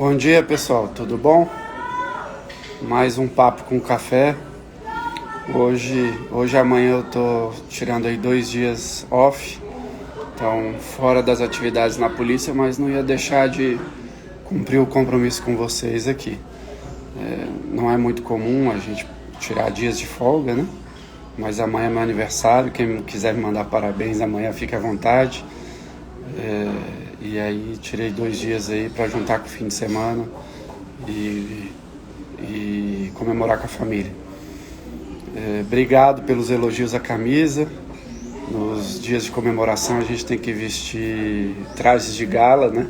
Bom dia, pessoal, tudo bom? Mais um papo com café. Hoje e amanhã eu tô tirando aí 2 dias off, então fora das atividades na polícia, mas não ia deixar de cumprir o compromisso com vocês aqui. Não é muito comum a gente tirar dias de folga, né? Mas amanhã é meu aniversário, quem quiser me mandar parabéns amanhã fique à vontade. E aí tirei 2 dias aí para juntar com o fim de semana e comemorar com a família. Obrigado pelos elogios à camisa. Nos dias de comemoração a gente tem que vestir trajes de gala, né?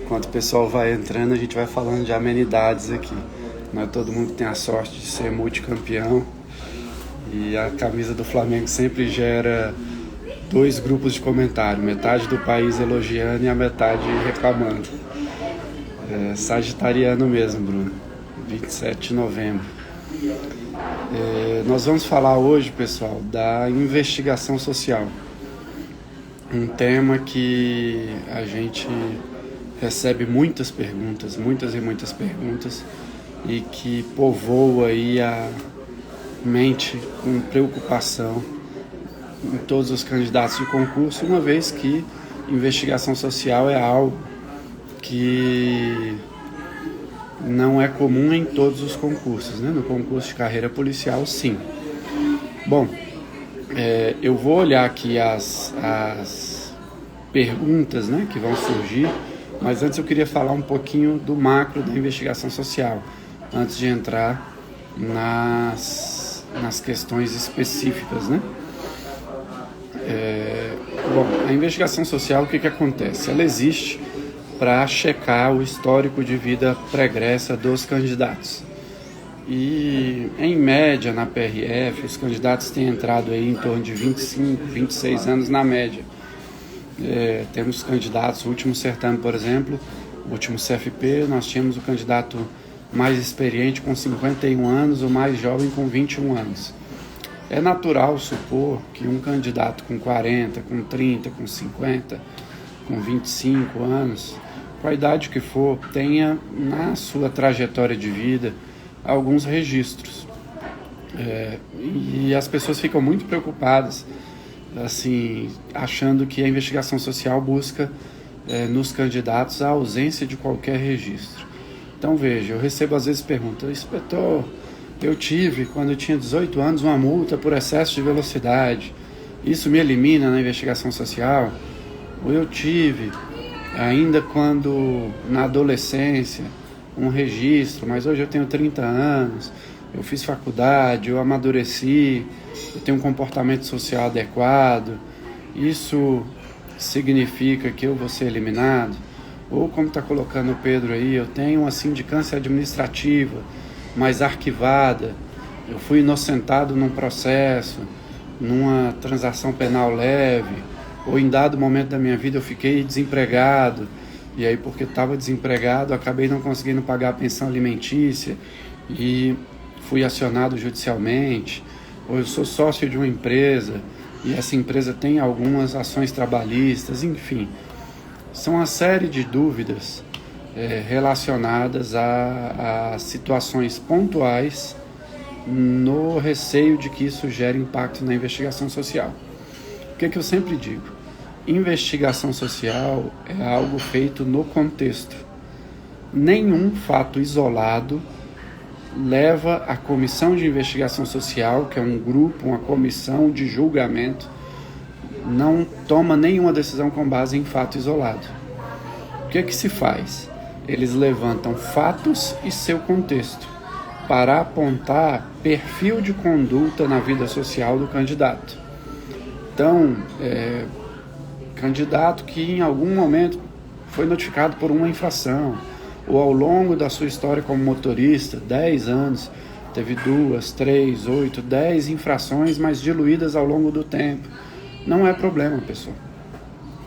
Enquanto o pessoal vai entrando, a gente vai falando de amenidades aqui. Não é todo mundo que tem a sorte de ser multicampeão. E a camisa do Flamengo sempre gera 2 grupos de comentário, metade do país elogiando e a metade reclamando. Sagitariano mesmo, Bruno, 27 de novembro. Nós vamos falar hoje, pessoal, da investigação social. Um tema que a gente recebe muitas perguntas, muitas perguntas, e que povoa aí a mente com preocupação em todos os candidatos de concurso, uma vez que investigação social é algo que não é comum em todos os concursos, né? No concurso de carreira policial, sim. Bom, eu vou olhar aqui as perguntas, né, que vão surgir, mas antes eu queria falar um pouquinho do macro da investigação social, antes de entrar nas questões específicas, né? Bom, a investigação social, o que acontece? Ela existe para checar o histórico de vida pregressa dos candidatos. E, em média, na PRF, os candidatos têm entrado aí em torno de 25, 26 anos na média. Temos candidatos, o último certame, por exemplo, o último CFP, nós tínhamos o candidato mais experiente com 51 anos, o mais jovem com 21 anos. É natural supor que um candidato com 40, com 30, com 50, com 25 anos, com a idade que for, tenha na sua trajetória de vida alguns registros. E as pessoas ficam muito preocupadas, assim, achando que a investigação social busca nos candidatos a ausência de qualquer registro. Então veja, eu recebo às vezes perguntas: inspetor, eu tive, quando eu tinha 18 anos, uma multa por excesso de velocidade. Isso me elimina na investigação social? Ou eu tive, ainda quando na adolescência, um registro, mas hoje eu tenho 30 anos, eu fiz faculdade, eu amadureci, eu tenho um comportamento social adequado. Isso significa que eu vou ser eliminado? Ou, como está colocando o Pedro aí, eu tenho uma sindicância administrativa, mas arquivada, eu fui inocentado num processo, numa transação penal leve, ou em dado momento da minha vida eu fiquei desempregado, e aí porque estava desempregado acabei não conseguindo pagar a pensão alimentícia e fui acionado judicialmente, ou eu sou sócio de uma empresa e essa empresa tem algumas ações trabalhistas, enfim, são uma série de dúvidas relacionadas a situações pontuais, no receio de que isso gere impacto na investigação social. O que eu sempre digo? Investigação social é algo feito no contexto. Nenhum fato isolado leva a comissão de investigação social, que é um grupo, uma comissão de julgamento, não toma nenhuma decisão com base em fato isolado. O que se faz? Eles levantam fatos e seu contexto para apontar perfil de conduta na vida social do candidato. Então, candidato que em algum momento foi notificado por uma infração, ou ao longo da sua história como motorista, 10 anos, teve 2, 3, 8, 10 infrações, mas diluídas ao longo do tempo. Não é problema, pessoal.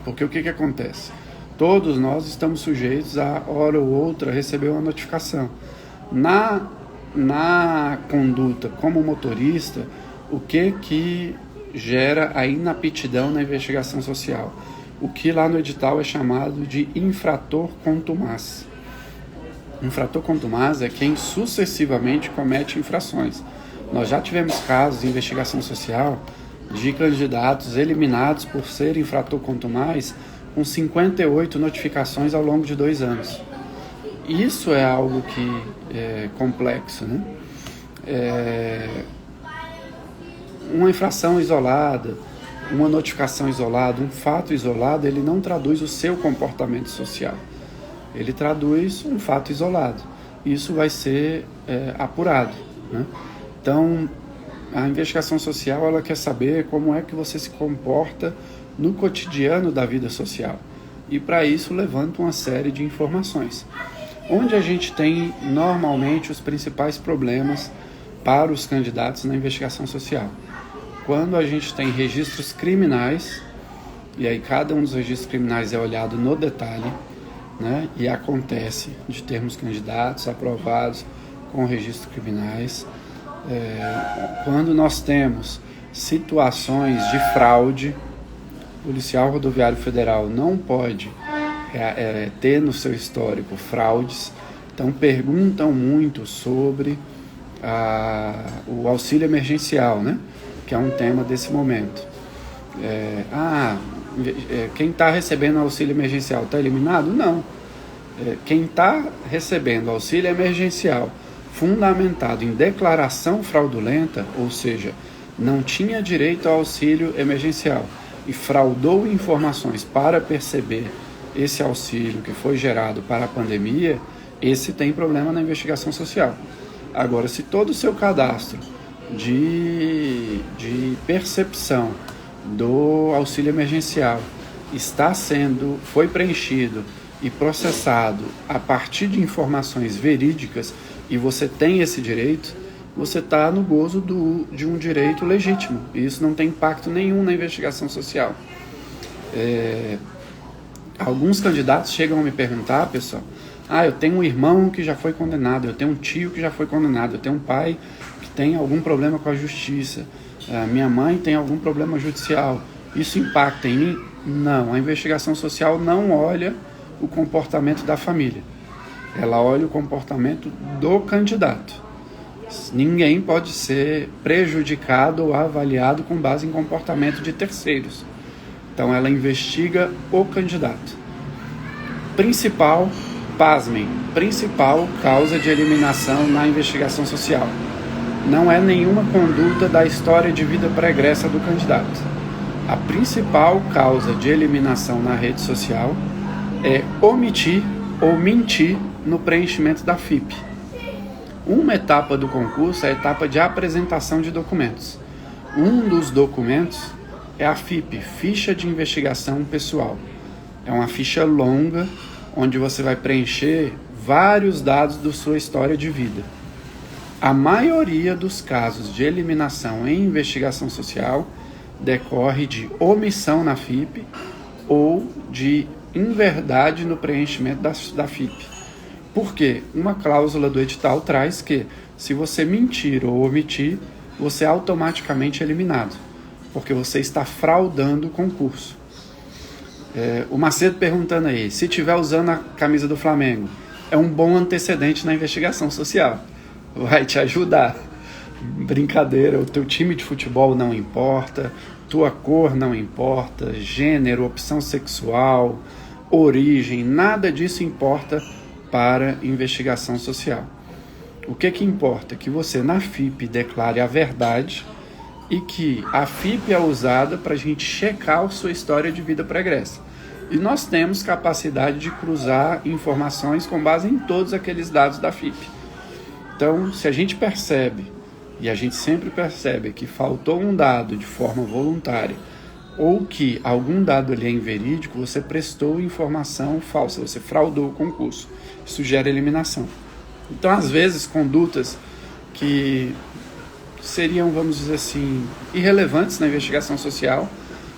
Porque o que acontece? Todos nós estamos sujeitos a, hora ou outra, receber uma notificação. Na conduta como motorista, o que gera a inaptidão na investigação social? O que lá no edital é chamado de infrator contumaz. Infrator contumaz é quem sucessivamente comete infrações. Nós já tivemos casos de investigação social de candidatos eliminados por ser infrator contumaz com 58 notificações ao longo de 2 anos. Isso é algo que é complexo, né? Uma infração isolada, uma notificação isolada, um fato isolado, ele não traduz o seu comportamento social. Ele traduz um fato isolado. Isso vai ser apurado, né? Então, a investigação social, ela quer saber como é que você se comporta no cotidiano da vida social. E para isso levanta uma série de informações. Onde a gente tem normalmente os principais problemas para os candidatos na investigação social? Quando a gente tem registros criminais, e aí cada um dos registros criminais é olhado no detalhe, né? E acontece de termos candidatos aprovados com registros criminais. Quando nós temos situações de fraude, o policial rodoviário federal não pode ter no seu histórico fraudes, então perguntam muito sobre o auxílio emergencial, né? Que é um tema desse momento. Quem está recebendo auxílio emergencial está eliminado? Não. Quem está recebendo auxílio emergencial fundamentado em declaração fraudulenta, ou seja, não tinha direito ao auxílio emergencial e fraudou informações para perceber esse auxílio que foi gerado para a pandemia, esse tem problema na investigação social. Agora, se todo o seu cadastro de percepção do auxílio emergencial foi preenchido e processado a partir de informações verídicas e você tem esse direito, você está no gozo de um direito legítimo. E isso não tem impacto nenhum na investigação social. Alguns candidatos chegam a me perguntar, pessoal, eu tenho um irmão que já foi condenado, eu tenho um tio que já foi condenado, eu tenho um pai que tem algum problema com a justiça, minha mãe tem algum problema judicial, isso impacta em mim? Não, a investigação social não olha o comportamento da família, ela olha o comportamento do candidato. Ninguém pode ser prejudicado ou avaliado com base em comportamento de terceiros. Então ela investiga o candidato. Principal causa de eliminação na investigação social. Não é nenhuma conduta da história de vida pregressa do candidato. A principal causa de eliminação na rede social é omitir ou mentir no preenchimento da FIP. Uma etapa do concurso é a etapa de apresentação de documentos. Um dos documentos é a FIP, Ficha de Investigação Pessoal. É uma ficha longa, onde você vai preencher vários dados da sua história de vida. A maioria dos casos de eliminação em investigação social decorre de omissão na FIP ou de inverdade no preenchimento da FIP. Por quê? Uma cláusula do edital traz que, se você mentir ou omitir, você é automaticamente eliminado, porque você está fraudando o concurso. O Macedo perguntando aí, se estiver usando a camisa do Flamengo, é um bom antecedente na investigação social. Vai te ajudar. Brincadeira, o teu time de futebol não importa, tua cor não importa, gênero, opção sexual, origem, nada disso importa para investigação social. O que importa? Que você na FIP declare a verdade e que a FIP é usada para a gente checar a sua história de vida pregressa. E nós temos capacidade de cruzar informações com base em todos aqueles dados da FIP. Então, se a gente percebe, e a gente sempre percebe que faltou um dado de forma voluntária, ou que algum dado ali é inverídico, você prestou informação falsa, você fraudou o concurso. Isso gera eliminação. Então, às vezes, condutas que seriam, vamos dizer assim, irrelevantes na investigação social,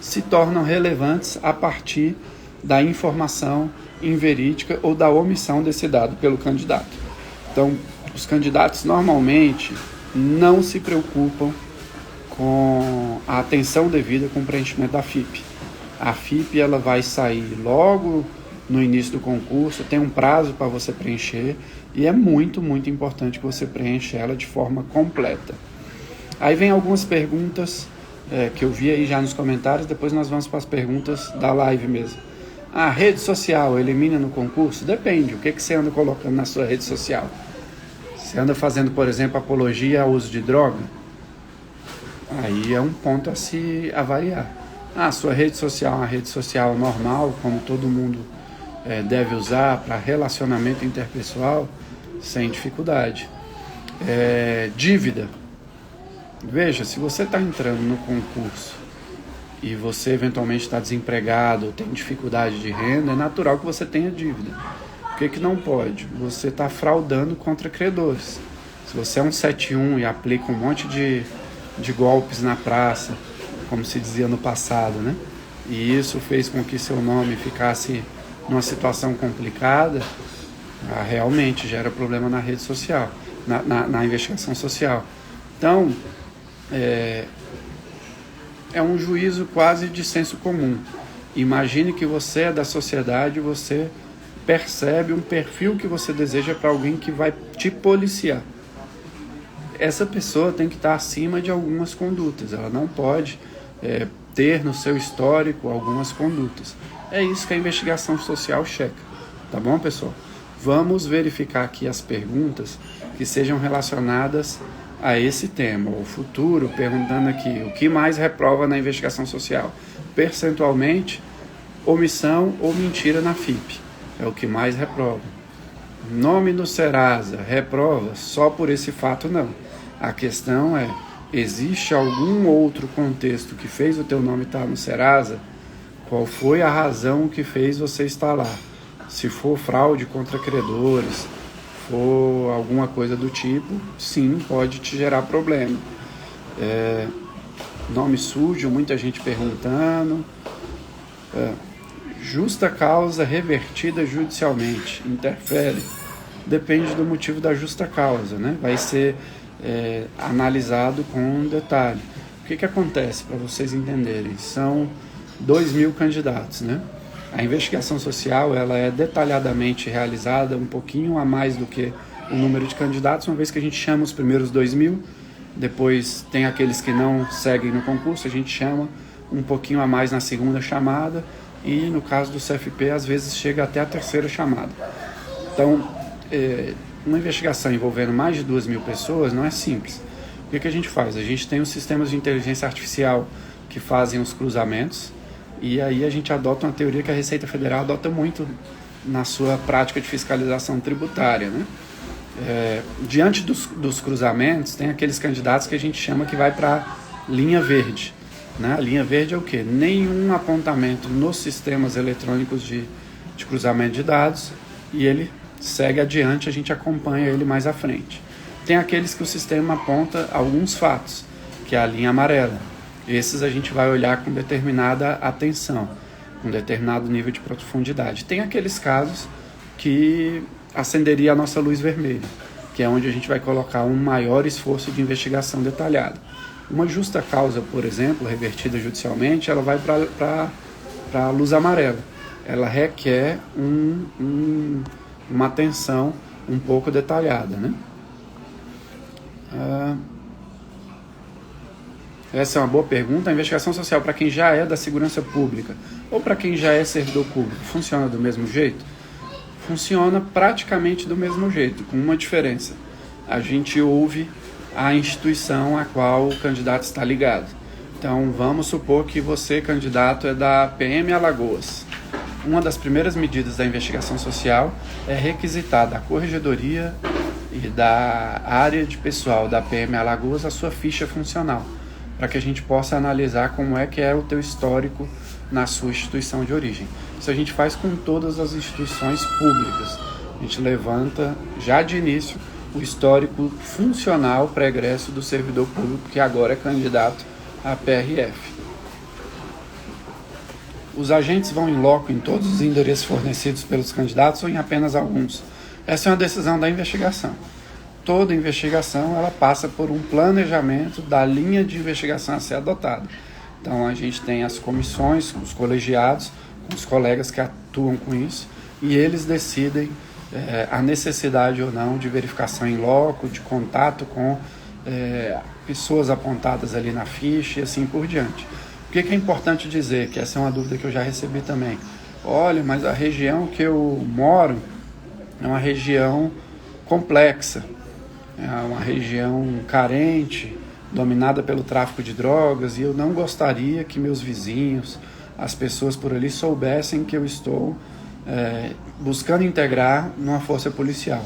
se tornam relevantes a partir da informação inverídica ou da omissão desse dado pelo candidato. Então, os candidatos normalmente não se preocupam com a atenção devida com o preenchimento da FIP. A FIP ela vai sair logo no início do concurso, tem um prazo para você preencher e é muito, muito importante que você preencha ela de forma completa. Aí vem algumas perguntas que eu vi aí já nos comentários, depois nós vamos para as perguntas da live mesmo. A rede social elimina no concurso? Depende, o que você anda colocando na sua rede social? Você anda fazendo, por exemplo, apologia ao uso de droga? Aí é um ponto a se avaliar. Sua rede social é uma rede social normal, como todo mundo deve usar para relacionamento interpessoal, sem dificuldade. Dívida. Veja, se você está entrando no concurso e você eventualmente está desempregado ou tem dificuldade de renda, é natural que você tenha dívida. O que não pode? Você está fraudando contra credores. Se você é um 71 e aplica um monte de golpes na praça, como se dizia no passado, né? E isso fez com que seu nome ficasse numa situação complicada, realmente gera problema na rede social, na investigação social. Então, é um juízo quase de senso comum. Imagine que você é da sociedade, você percebe um perfil que você deseja para alguém que vai te policiar. Essa pessoa tem que estar acima de algumas condutas, ela não pode ter no seu histórico algumas condutas. É isso que a investigação social checa, tá bom, pessoal? Vamos verificar aqui as perguntas que sejam relacionadas a esse tema, o futuro, perguntando aqui, o que mais reprova na investigação social? Percentualmente, omissão ou mentira na FIP, é o que mais reprova. Nome no Serasa, reprova só por esse fato? Não. A questão é, existe algum outro contexto que fez o teu nome estar no Serasa? Qual foi a razão que fez você estar lá? Se for fraude contra credores, for alguma coisa do tipo, sim, pode te gerar problema. Nome sujo, muita gente perguntando. Justa causa revertida judicialmente, interfere? Depende do motivo da justa causa, né? Vai ser analisado com detalhe. O que acontece, para vocês entenderem? São 2.000 candidatos, né? A investigação social ela é detalhadamente realizada um pouquinho a mais do que o número de candidatos, uma vez que a gente chama os primeiros 2.000, depois tem aqueles que não seguem no concurso, a gente chama um pouquinho a mais na segunda chamada e no caso do CFP às vezes chega até a terceira chamada. Então, uma investigação envolvendo mais de 2.000 pessoas não é simples. O que a gente faz? A gente tem os sistemas de inteligência artificial que fazem os cruzamentos, e aí a gente adota uma teoria que a Receita Federal adota muito na sua prática de fiscalização tributária, né? Diante dos cruzamentos, tem aqueles candidatos que a gente chama que vai para a linha verde, né? A linha verde é o quê? Nenhum apontamento nos sistemas eletrônicos de cruzamento de dados, e ele segue adiante, a gente acompanha ele mais à frente. Tem aqueles que o sistema aponta alguns fatos, que é a linha amarela. Esses a gente vai olhar com determinada atenção, com determinado nível de profundidade. Tem aqueles casos que acenderia a nossa luz vermelha, que é onde a gente vai colocar um maior esforço de investigação detalhada. Uma justa causa, por exemplo, revertida judicialmente, ela vai para a luz amarela. Ela requer uma atenção um pouco detalhada, né? Essa é uma boa pergunta. A investigação social para quem já é da segurança pública ou para quem já é servidor público, funciona do mesmo jeito? Funciona praticamente do mesmo jeito, com uma diferença. A gente ouve a instituição a qual o candidato está ligado. Então, vamos supor que você, candidato, é da PM Alagoas. Uma das primeiras medidas da investigação social é requisitar da Corregedoria e da área de pessoal da PM Alagoas a sua ficha funcional, para que a gente possa analisar como é que é o teu histórico na sua instituição de origem. Isso a gente faz com todas as instituições públicas. A gente levanta, já de início, o histórico funcional pregresso do servidor público que agora é candidato à PRF. Os agentes vão em loco em todos os endereços fornecidos pelos candidatos ou em apenas alguns? Essa é uma decisão da investigação. Toda investigação ela passa por um planejamento da linha de investigação a ser adotada. Então a gente tem as comissões, os colegiados, os colegas que atuam com isso, e eles decidem a necessidade ou não de verificação em loco, de contato com pessoas apontadas ali na ficha e assim por diante. O que é importante dizer, que essa é uma dúvida que eu já recebi também. Olha, mas a região que eu moro é uma região complexa, é uma região carente, dominada pelo tráfico de drogas, e eu não gostaria que meus vizinhos, as pessoas por ali, soubessem que eu estou buscando integrar numa força policial.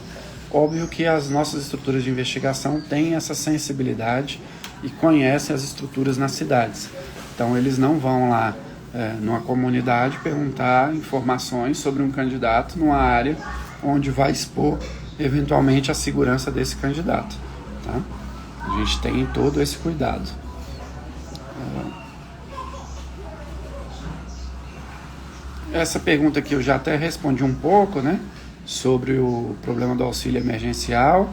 Óbvio que as nossas estruturas de investigação têm essa sensibilidade e conhecem as estruturas nas cidades. Então eles não vão lá numa comunidade perguntar informações sobre um candidato numa área onde vai expor eventualmente a segurança desse candidato. Tá? A gente tem todo esse cuidado. Essa pergunta aqui eu já até respondi um pouco, né? Sobre o problema do auxílio emergencial.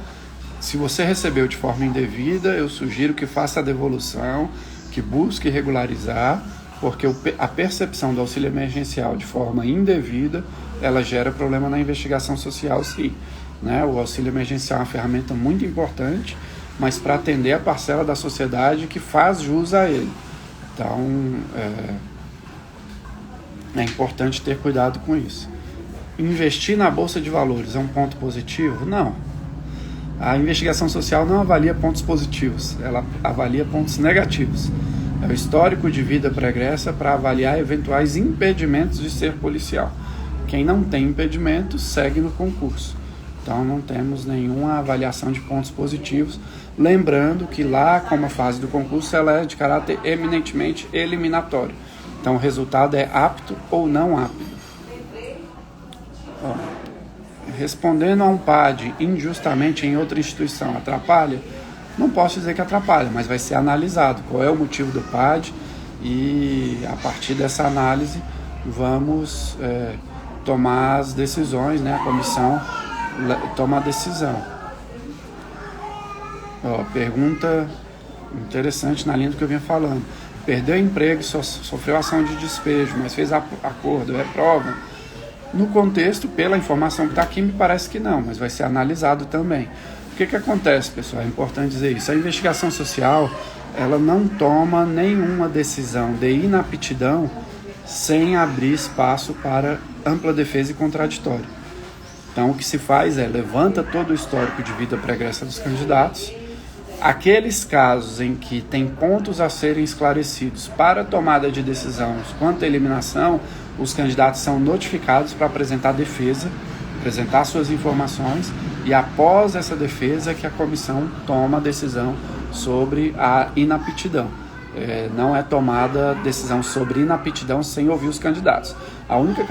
Se você recebeu de forma indevida, eu sugiro que faça a devolução, que busque regularizar, porque a percepção do auxílio emergencial de forma indevida, ela gera problema na investigação social, sim. Né? O auxílio emergencial é uma ferramenta muito importante, mas para atender a parcela da sociedade que faz jus a ele. Então, é importante ter cuidado com isso. Investir na Bolsa de Valores é um ponto positivo? Não. A investigação social não avalia pontos positivos, ela avalia pontos negativos. É o histórico de vida pregressa para avaliar eventuais impedimentos de ser policial. Quem não tem impedimento segue no concurso. Então não temos nenhuma avaliação de pontos positivos. Lembrando que lá, como a fase do concurso, ela é de caráter eminentemente eliminatório. Então o resultado é apto ou não apto. Respondendo a um PAD injustamente em outra instituição atrapalha? Não posso dizer que atrapalha, mas vai ser analisado qual é o motivo do PAD e a partir dessa análise vamos tomar as decisões, né? A comissão toma a decisão. Pergunta interessante na linha do que eu vinha falando. Perdeu emprego, sofreu ação de despejo, mas fez acordo, reprova. No contexto, pela informação que está aqui, me parece que não, mas vai ser analisado também. O que acontece, pessoal? É importante dizer isso. A investigação social, ela não toma nenhuma decisão de inaptidão sem abrir espaço para ampla defesa e contraditório. Então, o que se faz é levanta todo o histórico de vida pregressa dos candidatos. Aqueles casos em que tem pontos a serem esclarecidos para tomada de decisão quanto à eliminação, os candidatos são notificados para apresentar defesa, apresentar suas informações, e após essa defesa que a comissão toma a decisão sobre a inaptidão. Não é tomada decisão sobre inaptidão sem ouvir os candidatos. A única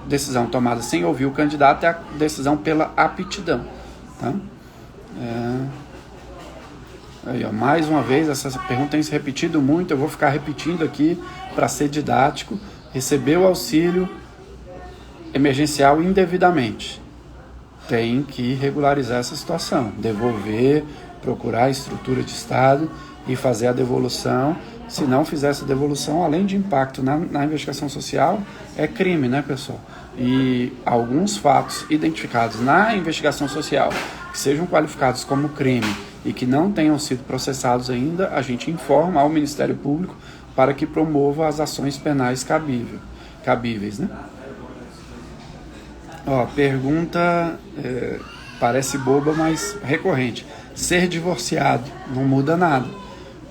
decisão tomada sem ouvir o candidato é a decisão pela aptidão. Tá? Aí, mais uma vez, essa pergunta tem se repetido muito, eu vou ficar repetindo aqui para ser didático. Recebeu auxílio emergencial indevidamente, tem que regularizar essa situação, devolver, procurar a estrutura de Estado e fazer a devolução. Se não fizer essa devolução, além de impacto na investigação social, é crime, né, pessoal? E alguns fatos identificados na investigação social que sejam qualificados como crime e que não tenham sido processados ainda, a gente informa ao Ministério Público para que promova as ações penais cabíveis, né? Pergunta parece boba, mas recorrente. Ser divorciado não muda nada.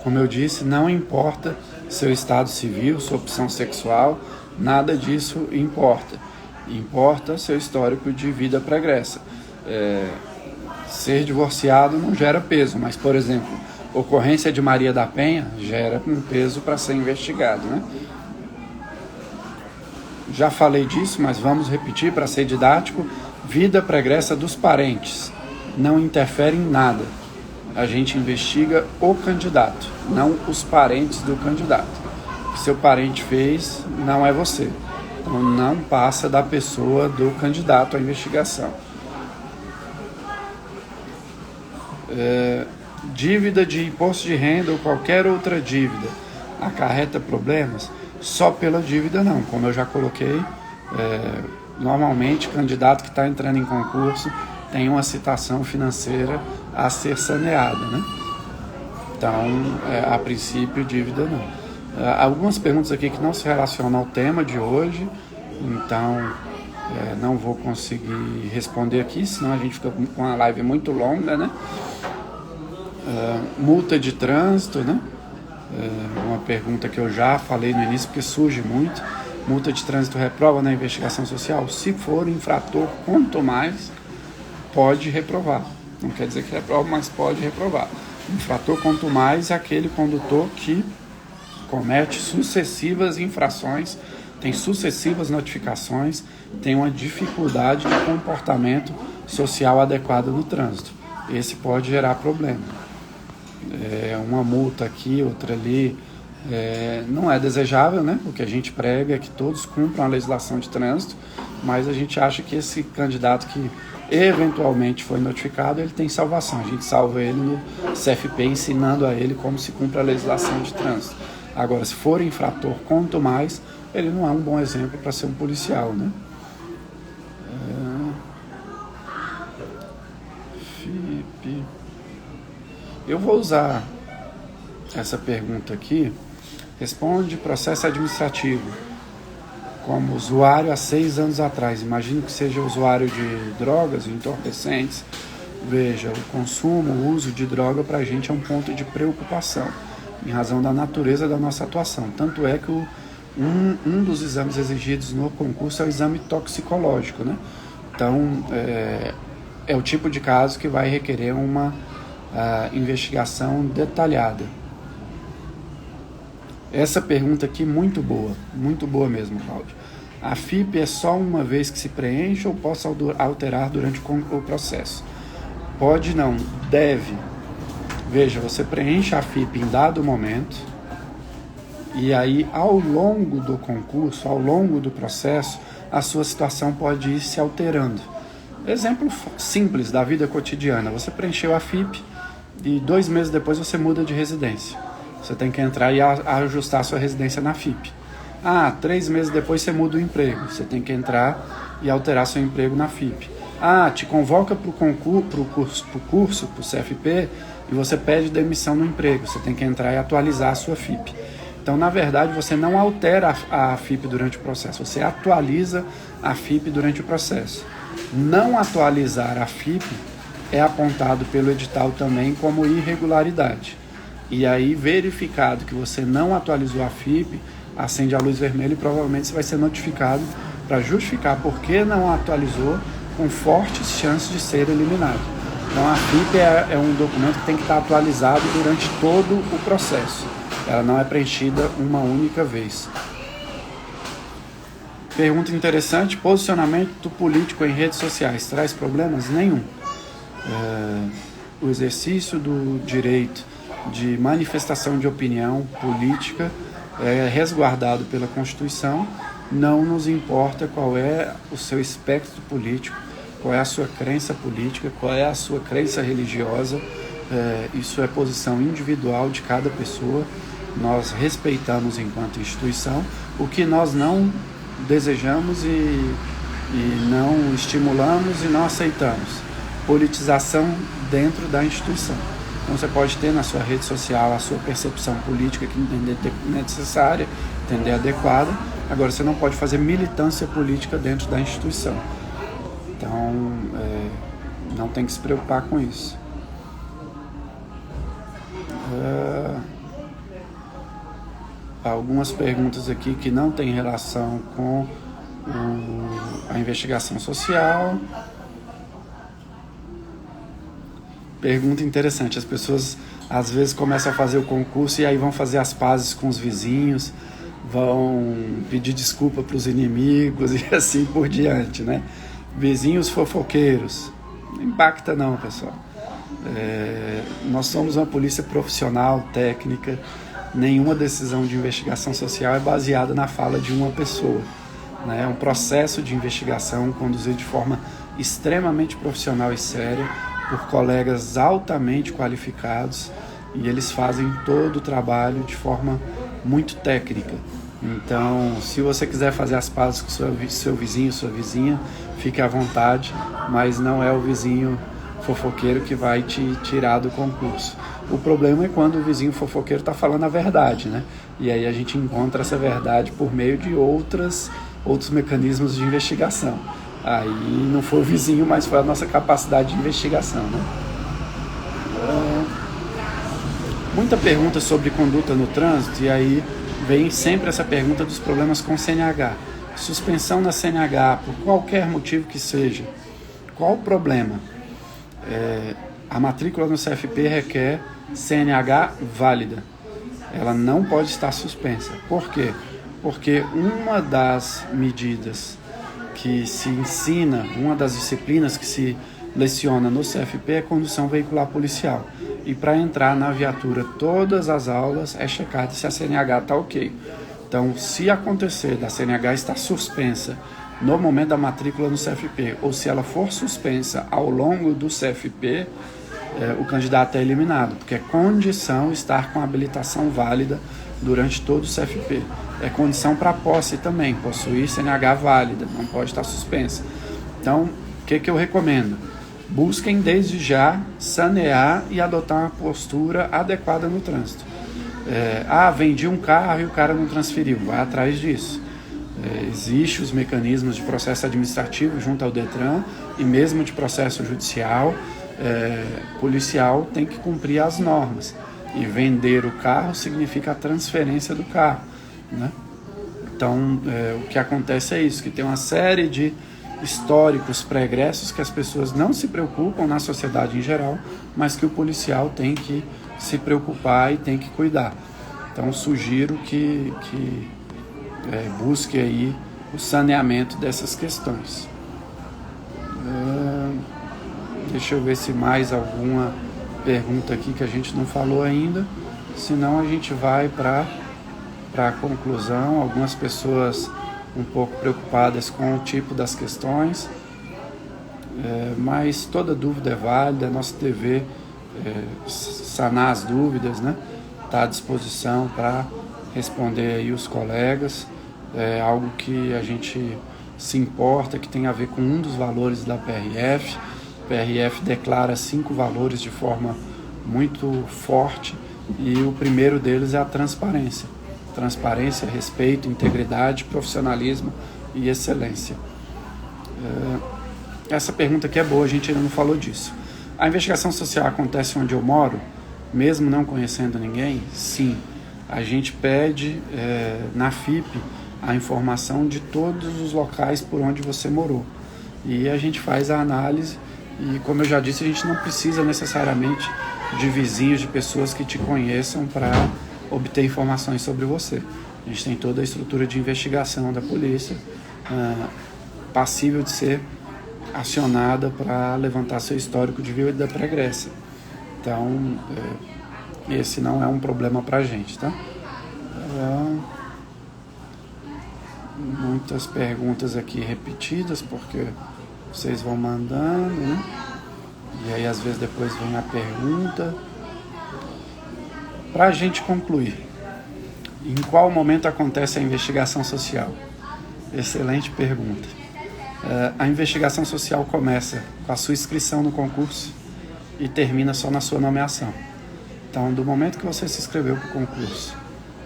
Como eu disse, não importa seu estado civil, sua opção sexual, nada disso importa. Importa seu histórico de vida pregressa. Ser divorciado não gera peso, mas, por exemplo, ocorrência de Maria da Penha gera um peso para ser investigado, né? Já falei disso, mas vamos repetir para ser didático. Vida pregressa dos parentes não interfere em nada. A gente investiga o candidato, não os parentes do candidato. O que seu parente fez não é você. Então não passa da pessoa do candidato à investigação. Dívida de imposto de renda ou qualquer outra dívida acarreta problemas? Só pela dívida não, como eu já coloquei, Normalmente, candidato que está entrando em concurso tem uma citação financeira a ser saneada, né? Então, a princípio, dívida não. Algumas perguntas aqui que não se relacionam ao tema de hoje, então não vou conseguir responder aqui, senão a gente fica com uma live muito longa, né? Multa de trânsito, né? Uma pergunta que eu já falei no início, porque surge muito. Multa de trânsito reprova na investigação social? Se for infrator, quanto mais, pode reprovar. Não quer dizer que reprova, mas pode reprovar. Infrator, quanto mais, é aquele condutor que comete sucessivas infrações, tem sucessivas notificações, tem uma dificuldade de comportamento social adequado no trânsito. Esse pode gerar problema. Uma multa aqui, outra ali, não é desejável, né? O que a gente prega é que todos cumpram a legislação de trânsito, mas a gente acha que esse candidato que eventualmente foi notificado, ele tem salvação. A gente salva ele no CFP, ensinando a ele como se cumpre a legislação de trânsito. Agora, se for infrator, quanto mais, ele não é um bom exemplo para ser um policial, né? FIP. Eu vou usar essa pergunta aqui. Responde processo administrativo. Como usuário há 6 anos atrás. Imagino que seja usuário de drogas, entorpecentes. Veja, o consumo, o uso de droga para a gente é um ponto de preocupação, em razão da natureza da nossa atuação. Tanto é que um dos exames exigidos no concurso é o exame toxicológico, né? Então, é o tipo de caso que vai requerer uma investigação detalhada. Essa pergunta aqui muito boa mesmo, Cláudio. A FIP é só uma vez que se preenche ou posso alterar durante o processo? Pode não, deve. Veja, você preenche a FIP em dado momento e aí ao longo do concurso, ao longo do processo, a sua situação pode ir se alterando. Exemplo simples da vida cotidiana, você preencheu a FIP e 2 meses depois você muda de residência. Você tem que entrar e ajustar a sua residência na FIP. 3 meses depois você muda o emprego. Você tem que entrar e alterar seu emprego na FIP. Te convoca para o concurso, para o CFP, e você pede demissão no emprego. Você tem que entrar e atualizar a sua FIP. Então, na verdade, você não altera a FIP durante o processo. Você atualiza a FIP durante o processo. Não atualizar a FIP é apontado pelo edital também como irregularidade. E aí, verificado que você não atualizou a FIP, acende a luz vermelha e provavelmente você vai ser notificado para justificar por que não atualizou, com fortes chances de ser eliminado. Então, a FIP é um documento que tem que estar atualizado durante todo o processo. Ela não é preenchida uma única vez. Pergunta interessante: posicionamento político em redes sociais traz problemas? Nenhum. O exercício do direito de manifestação de opinião política é resguardado pela Constituição. Não nos importa qual é o seu espectro político, qual é a sua crença política, qual é a sua crença religiosa. Isso é posição individual de cada pessoa. Nós respeitamos enquanto instituição. O que nós não desejamos e não estimulamos e não aceitamos: politização dentro da instituição. Então você pode ter na sua rede social a sua percepção política que entender necessária, entender adequada. Agora, você não pode fazer militância política dentro da instituição. Então, não tem que se preocupar com isso. Algumas perguntas aqui que não têm relação com a investigação social. Pergunta interessante: as pessoas às vezes começam a fazer o concurso e aí vão fazer as pazes com os vizinhos, vão pedir desculpa para os inimigos e assim por diante, né? Vizinhos fofoqueiros. Não impacta não, pessoal. Nós somos uma polícia profissional, técnica. Nenhuma decisão de investigação social é baseada na fala de uma pessoa, né? É um processo de investigação conduzido de forma extremamente profissional e séria por colegas altamente qualificados, e eles fazem todo o trabalho de forma muito técnica. Então, se você quiser fazer as pazes com seu vizinho, sua vizinha, fique à vontade, mas não é o vizinho fofoqueiro que vai te tirar do concurso. O problema é quando o vizinho fofoqueiro está falando a verdade, né? E aí a gente encontra essa verdade por meio de outros mecanismos de investigação. Aí não foi o vizinho, mas foi a nossa capacidade de investigação, né? Muita pergunta sobre conduta no trânsito, e aí vem sempre essa pergunta dos problemas com CNH. Suspensão na CNH, por qualquer motivo que seja. Qual o problema? A matrícula no CFP requer CNH válida. Ela não pode estar suspensa. Por quê? Porque uma das medidas que se ensina, uma das disciplinas que se leciona no CFP é condução veicular policial. E para entrar na viatura, todas as aulas é checado se a CNH está ok. Então, se acontecer da CNH estar suspensa no momento da matrícula no CFP, ou se ela for suspensa ao longo do CFP, o candidato é eliminado, porque é condição estar com a habilitação válida durante todo o CFP. É condição para posse também, possuir CNH válida, não pode estar suspensa. Então, o que eu recomendo? Busquem desde já sanear e adotar uma postura adequada no trânsito. Vendi um carro e o cara não transferiu, vai atrás disso. Existem os mecanismos de processo administrativo junto ao Detran e mesmo de processo judicial. Policial tem que cumprir as normas. E vender o carro significa a transferência do carro, né? Então, o que acontece é isso, que tem uma série de históricos pregressos que as pessoas não se preocupam na sociedade em geral, mas que o policial tem que se preocupar e tem que cuidar. Então, sugiro que busque aí o saneamento dessas questões. Deixa eu ver se mais alguma pergunta aqui que a gente não falou ainda, senão a gente vai para a conclusão. Algumas pessoas um pouco preocupadas com o tipo das questões, mas toda dúvida é válida. A nossa TV sanar as dúvidas, né? Está à disposição para responder aí os colegas. É algo que a gente se importa, que tem a ver com um dos valores da PRF. A PRF declara 5 valores de forma muito forte e o primeiro deles é a transparência. Transparência, respeito, integridade, profissionalismo e excelência. Essa pergunta aqui é boa, a gente ainda não falou disso. A investigação social acontece onde eu moro, mesmo não conhecendo ninguém? Sim. A gente pede na FIP a informação de todos os locais por onde você morou. E a gente faz a análise e, como eu já disse, a gente não precisa necessariamente de vizinhos, de pessoas que te conheçam para obter informações sobre você. A gente tem toda a estrutura de investigação da polícia passível de ser acionada para levantar seu histórico de vida pregressa. Então, esse não é um problema para a gente, tá? Muitas perguntas aqui repetidas, porque vocês vão mandando, né? E aí, às vezes, depois vem a pergunta. Para a gente concluir, em qual momento acontece a investigação social? Excelente pergunta. A investigação social começa com a sua inscrição no concurso e termina só na sua nomeação. Então, do momento que você se inscreveu para o concurso,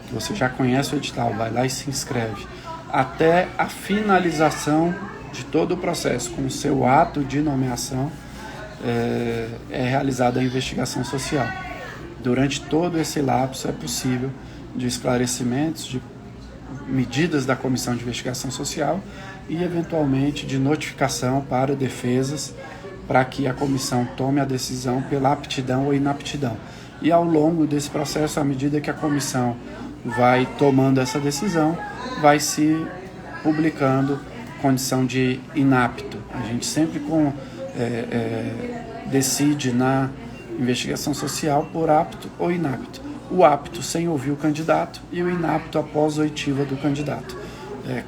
que você já conhece o edital, vai lá e se inscreve, até a finalização de todo o processo com o seu ato de nomeação, é realizada a investigação social. Durante todo esse lapso é possível de esclarecimentos, de medidas da Comissão de Investigação Social e, eventualmente, de notificação para defesas para que a comissão tome a decisão pela aptidão ou inaptidão. E, ao longo desse processo, à medida que a comissão vai tomando essa decisão, vai se publicando condição de inapto. A gente sempre decide na investigação social por apto ou inapto. O apto sem ouvir o candidato e o inapto após a oitiva do candidato.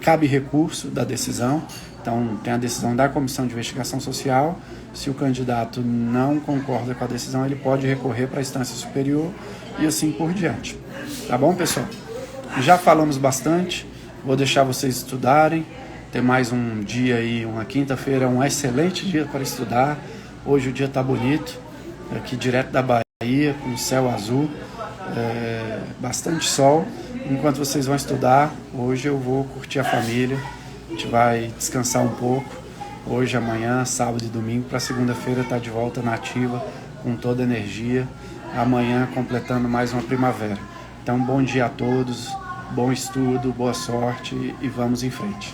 Cabe recurso da decisão, então tem a decisão da Comissão de Investigação Social. Se o candidato não concorda com a decisão, ele pode recorrer para a instância superior e assim por diante. Tá bom, pessoal? Já falamos bastante, vou deixar vocês estudarem. Tem mais um dia aí, uma quinta-feira, um excelente dia para estudar. Hoje o dia está bonito, aqui direto da Bahia, com céu azul, bastante sol. Enquanto vocês vão estudar, hoje eu vou curtir a família, a gente vai descansar um pouco. Hoje, amanhã, sábado e domingo, para segunda-feira estar de volta na ativa, com toda a energia. Amanhã completando mais uma primavera. Então, bom dia a todos, bom estudo, boa sorte e vamos em frente.